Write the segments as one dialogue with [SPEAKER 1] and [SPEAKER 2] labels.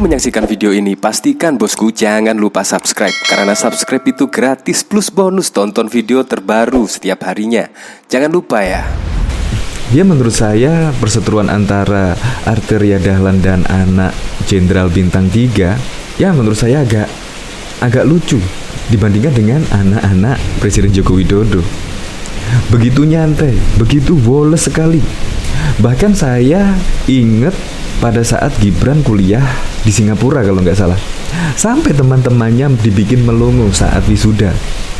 [SPEAKER 1] Sebelum menyaksikan video ini, pastikan bosku jangan lupa subscribe. Karena subscribe itu gratis plus bonus tonton video terbaru setiap harinya. Jangan lupa ya.
[SPEAKER 2] Ya, menurut saya perseteruan antara Arteria Dahlan dan anak Jenderal Bintang 3, ya menurut saya agak lucu dibandingkan dengan anak-anak Presiden Joko Widodo. Begitu nyantai, begitu woles sekali. Bahkan saya ingat pada saat Gibran kuliah di Singapura kalau nggak salah, sampai teman-temannya dibikin melongo saat wisuda.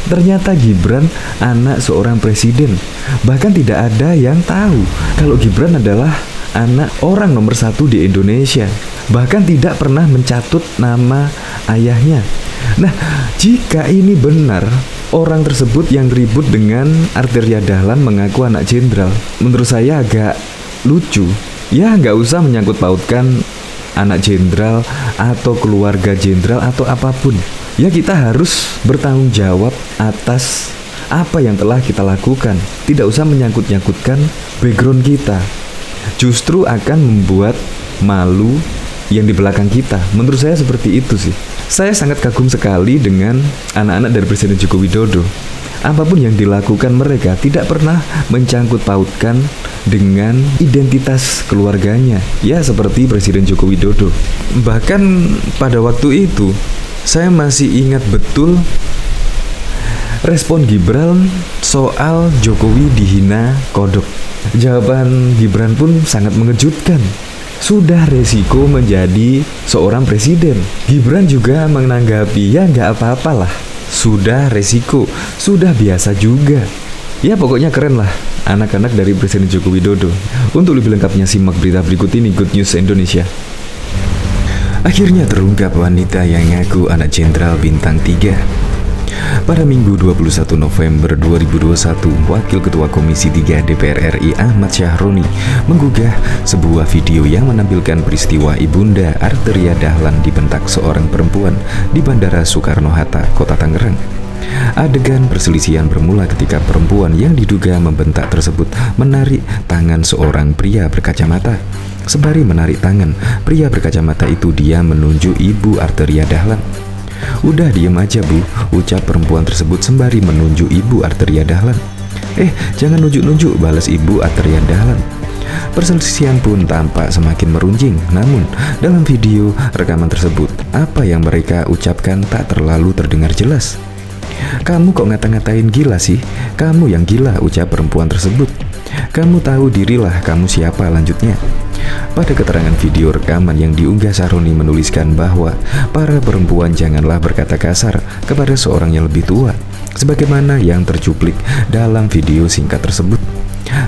[SPEAKER 2] Ternyata Gibran anak seorang presiden. Bahkan tidak ada yang tahu kalau Gibran adalah anak orang nomor 1 di Indonesia. Bahkan tidak pernah mencatut nama ayahnya. Nah, jika ini benar, orang tersebut yang ribut dengan Arteria Dahlan mengaku anak jenderal, menurut saya agak lucu. Ya, nggak usah menyangkut pautkan anak jenderal atau keluarga jenderal atau apapun. Ya, kita harus bertanggung jawab atas apa yang telah kita lakukan. Tidak usah menyangkut-nyangkutkan background kita. Justru akan membuat malu yang di belakang kita. Menurut saya seperti itu sih. Saya sangat kagum sekali dengan anak-anak dari Presiden Joko Widodo. Apapun yang dilakukan mereka tidak pernah mencangkut pautkan dengan identitas keluarganya. Ya, seperti Presiden Joko Widodo. Bahkan pada waktu itu saya masih ingat betul respon Gibran soal Jokowi dihina kodok. Jawaban Gibran pun sangat mengejutkan. Sudah resiko menjadi seorang presiden. Gibran juga menanggapi, ya nggak apa-apalah. Sudah resiko, sudah biasa juga. Ya pokoknya keren lah anak-anak dari Presiden Joko Widodo. Untuk lebih lengkapnya simak berita berikut ini, Good News Indonesia.
[SPEAKER 3] Akhirnya terungkap wanita yang ngaku anak Jenderal Bintang 3. Pada Minggu 21 November 2021, Wakil Ketua Komisi 3 DPR RI Ahmad Syahroni menggugah sebuah video yang menampilkan peristiwa Ibunda Arteria Dahlan dibentak seorang perempuan di Bandara Soekarno-Hatta, Kota Tangerang. Adegan perselisihan bermula ketika perempuan yang diduga membentak tersebut menarik tangan seorang pria berkacamata. Sembari menarik tangan, pria berkacamata itu diam menunjuk Ibu Arteria Dahlan. "Udah diem aja bu," ucap perempuan tersebut sembari menunjuk Ibu Arteria Dahlan. Jangan nunjuk-nunjuk," balas Ibu Arteria Dahlan. Perselisihan pun tampak semakin meruncing. Namun dalam video rekaman tersebut, apa yang mereka ucapkan tak terlalu terdengar jelas. "Kamu kok ngata-ngatain gila sih? Kamu yang gila," ucap perempuan tersebut. "Kamu tahu dirilah kamu siapa," lanjutnya. Pada keterangan video rekaman yang diunggah, Syahroni menuliskan bahwa para perempuan janganlah berkata kasar kepada seorang yang lebih tua, sebagaimana yang tercuplik dalam video singkat tersebut.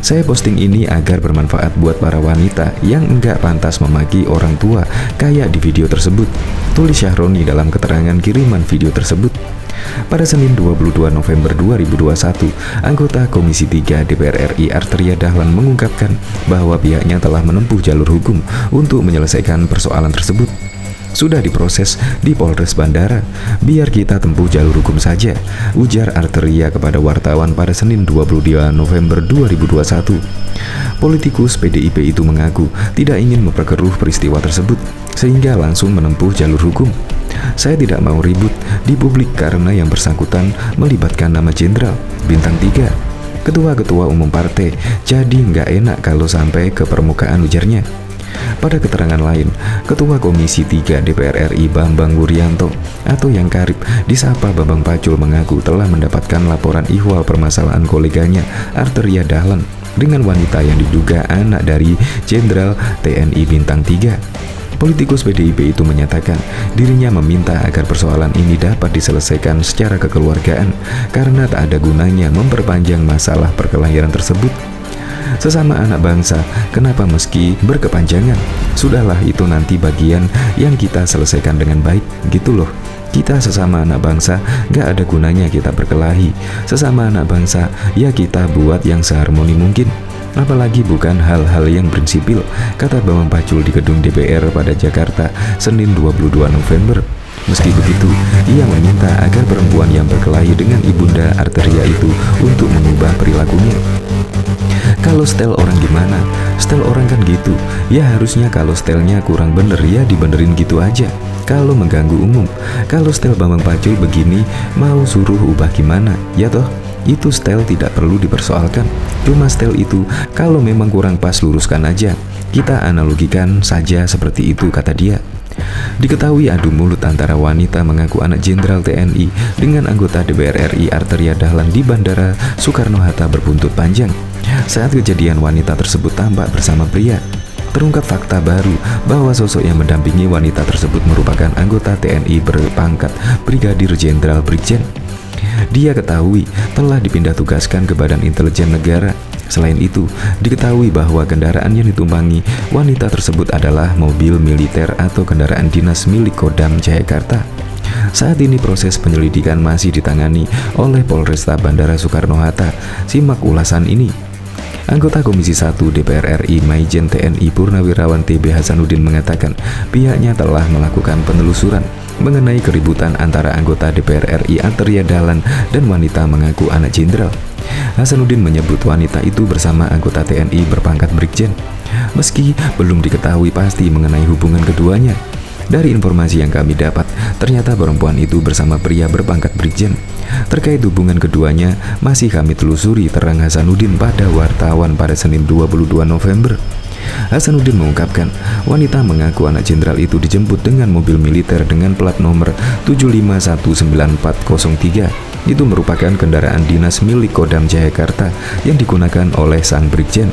[SPEAKER 3] "Saya posting ini agar bermanfaat buat para wanita yang enggak pantas memaki orang tua kayak di video tersebut," tulis Syahroni dalam keterangan kiriman video tersebut. Pada Senin 22 November 2021, anggota Komisi 3 DPR RI Arteria Dahlan mengungkapkan bahwa pihaknya telah menempuh jalur hukum untuk menyelesaikan persoalan tersebut. "Sudah diproses di Polres Bandara, biar kita tempuh jalur hukum saja," ujar Arteria kepada wartawan pada Senin 22 November 2021. Politikus PDIP itu mengaku tidak ingin memperkeruh peristiwa tersebut, sehingga langsung menempuh jalur hukum. "Saya tidak mau ribut di publik karena yang bersangkutan melibatkan nama Jenderal Bintang 3, ketua-ketua umum partai, jadi nggak enak kalau sampai ke permukaan," ujarnya. Pada keterangan lain, Ketua Komisi 3 DPR RI Bambang Wuryanto atau yang kerap disapa Bambang Pacul mengaku telah mendapatkan laporan ihwal permasalahan koleganya Arteria Dahlan dengan wanita yang diduga anak dari Jenderal TNI Bintang 3. Politikus PDIP itu menyatakan dirinya meminta agar persoalan ini dapat diselesaikan secara kekeluargaan karena tak ada gunanya memperpanjang masalah perkelahian tersebut. "Sesama anak bangsa, kenapa meski berkepanjangan? Sudahlah, itu nanti bagian yang kita selesaikan dengan baik, gitu loh. Kita sesama anak bangsa, gak ada gunanya kita berkelahi. Sesama anak bangsa, ya kita buat yang seharmoni mungkin. Apalagi bukan hal-hal yang prinsipil," kata Bambang Pacul di gedung DPR pada Jakarta, Senin 22 November. Meski begitu, ia meminta agar perempuan yang berkelahi dengan Ibunda Arteria itu untuk mengubah perilakunya. Kalau style orang gimana? Style orang kan gitu. Ya harusnya kalau stylenya kurang bener ya dibenerin gitu aja. Kalau mengganggu umum, kalau style Bambang Pacul begini, mau suruh ubah gimana? Ya toh, itu style tidak perlu dipersoalkan. Cuma style itu kalau memang kurang pas luruskan aja. Kita analogikan saja seperti itu, kata dia. Diketahui adu mulut antara wanita mengaku anak Jenderal TNI dengan anggota DPR RI Arteria Dahlan di Bandara Soekarno-Hatta berbuntut panjang. Saat kejadian, wanita tersebut tampak bersama pria. Terungkap fakta baru bahwa sosok yang mendampingi wanita tersebut merupakan anggota TNI berpangkat Brigadir Jenderal Brigjen. Dia ketahui telah dipindah tugaskan ke Badan Intelijen Negara. Selain itu, diketahui bahwa kendaraan yang ditumpangi wanita tersebut adalah mobil militer atau kendaraan dinas milik Kodam Jayakarta. Saat ini proses penyelidikan masih ditangani oleh Polresta Bandara Soekarno-Hatta. Simak ulasan ini. Anggota Komisi 1 DPR RI Maijen TNI Purnawirawan TB Hasanuddin mengatakan pihaknya telah melakukan penelusuran mengenai keributan antara anggota DPR RI Arteria Dahlan dan wanita mengaku anak jenderal. Hasanuddin menyebut wanita itu bersama anggota TNI berpangkat Brigjen, meski belum diketahui pasti mengenai hubungan keduanya. Dari informasi yang kami dapat, ternyata perempuan itu bersama pria berpangkat Brigjen. Terkait hubungan keduanya, masih kami telusuri, terang Hasanuddin pada wartawan pada Senin 22 November. Hasanuddin mengungkapkan, wanita mengaku anak jenderal itu dijemput dengan mobil militer dengan plat nomor 751943. Itu merupakan kendaraan dinas milik Kodam Jayakarta yang digunakan oleh sang Brigjen.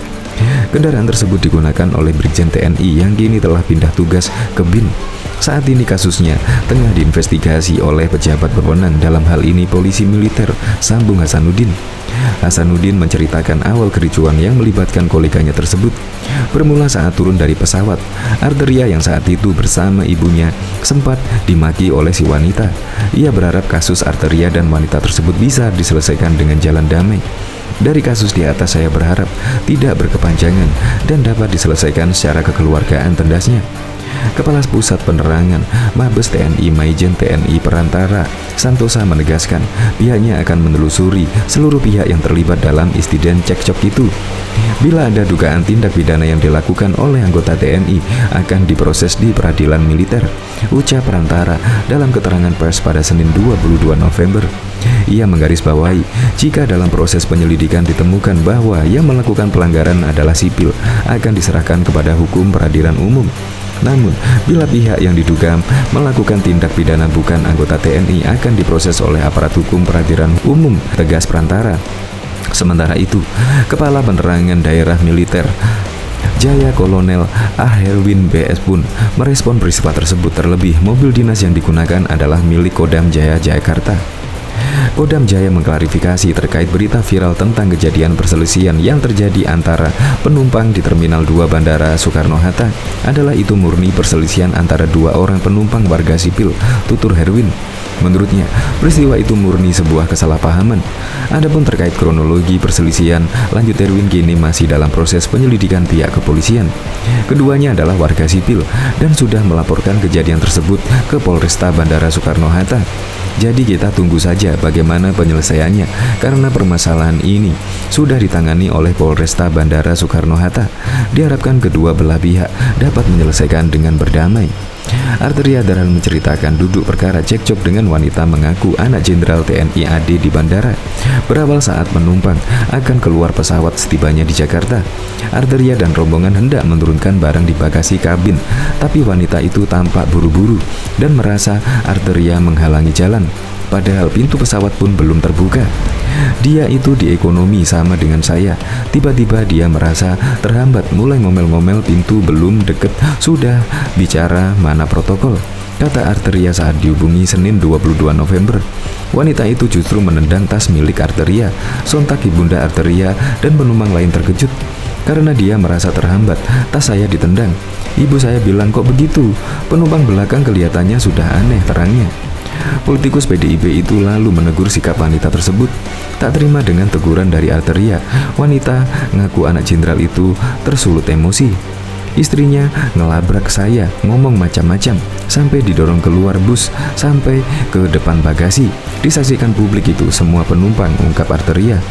[SPEAKER 3] Kendaraan tersebut digunakan oleh Brigjen TNI yang kini telah pindah tugas ke BIN. Saat ini kasusnya tengah diinvestigasi oleh pejabat berwenang, dalam hal ini polisi militer, sambung Hasanuddin. Hasanuddin menceritakan awal kericuan yang melibatkan koleganya tersebut bermula saat turun dari pesawat. Arteria yang saat itu bersama ibunya sempat dimaki oleh si wanita. Ia berharap kasus Arteria dan wanita tersebut bisa diselesaikan dengan jalan damai. Dari kasus di atas saya berharap tidak berkepanjangan dan dapat diselesaikan secara kekeluargaan, tendasnya. Kepala Pusat Penerangan Mabes TNI Maijen TNI Perantara Santosa menegaskan pihaknya akan menelusuri seluruh pihak yang terlibat dalam insiden cekcok itu. Bila ada dugaan tindak pidana yang dilakukan oleh anggota TNI akan diproses di peradilan militer, ucap Perantara dalam keterangan pers pada Senin 22 November. Ia menggarisbawahi, jika dalam proses penyelidikan ditemukan bahwa yang melakukan pelanggaran adalah sipil, akan diserahkan kepada hukum peradilan umum. Namun, bila pihak yang diduga melakukan tindak pidana bukan anggota TNI akan diproses oleh aparat hukum peradilan umum, tegas Perantara. Sementara itu, Kepala Penerangan Daerah Militer Jaya Kolonel A. Herwin BS pun merespon peristiwa tersebut. Terlebih, mobil dinas yang digunakan adalah milik Kodam Jaya Jayakarta. Kodam Jaya mengklarifikasi terkait berita viral tentang kejadian perselisihan yang terjadi antara penumpang di Terminal 2 Bandara Soekarno-Hatta. Adalah itu murni perselisihan antara dua orang penumpang warga sipil, tutur Herwin. Menurutnya, peristiwa itu murni sebuah kesalahpahaman. Adapun terkait kronologi perselisihan, lanjut Herwin, kini masih dalam proses penyelidikan pihak kepolisian. Keduanya adalah warga sipil dan sudah melaporkan kejadian tersebut ke Polresta Bandara Soekarno-Hatta. Jadi kita tunggu saja bagaimana penyelesaiannya, karena permasalahan ini sudah ditangani oleh Polresta Bandara Soekarno-Hatta. Diharapkan kedua belah pihak dapat menyelesaikan dengan berdamai. Arteria Dahlan menceritakan duduk perkara cekcok dengan wanita mengaku anak Jenderal TNI AD di bandara. Berawal saat penumpang akan keluar pesawat setibanya di Jakarta. Arteria dan rombongan hendak menurunkan barang di bagasi kabin, tapi wanita itu tampak buru-buru dan merasa Arteria menghalangi jalan. Padahal pintu pesawat pun belum terbuka. Dia itu di ekonomi sama dengan saya. Tiba-tiba dia merasa terhambat, mulai ngomel-ngomel, pintu belum deket sudah bicara mana protokol, kata Arteria saat dihubungi Senin 22 November. Wanita itu justru menendang tas milik Arteria. Sontak ibunda Arteria dan penumpang lain terkejut karena dia merasa terhambat. Tas saya ditendang. Ibu saya bilang, kok begitu? Penumpang belakang kelihatannya sudah aneh, terangnya. Politikus PDIP itu lalu menegur sikap wanita tersebut. Tak terima dengan teguran dari Arteria, wanita ngaku anak jenderal itu tersulut emosi. Istrinya ngelabrak saya, ngomong macam-macam, sampai didorong keluar bus sampai ke depan bagasi. Disaksikan publik itu semua penumpang, ungkap Arteria.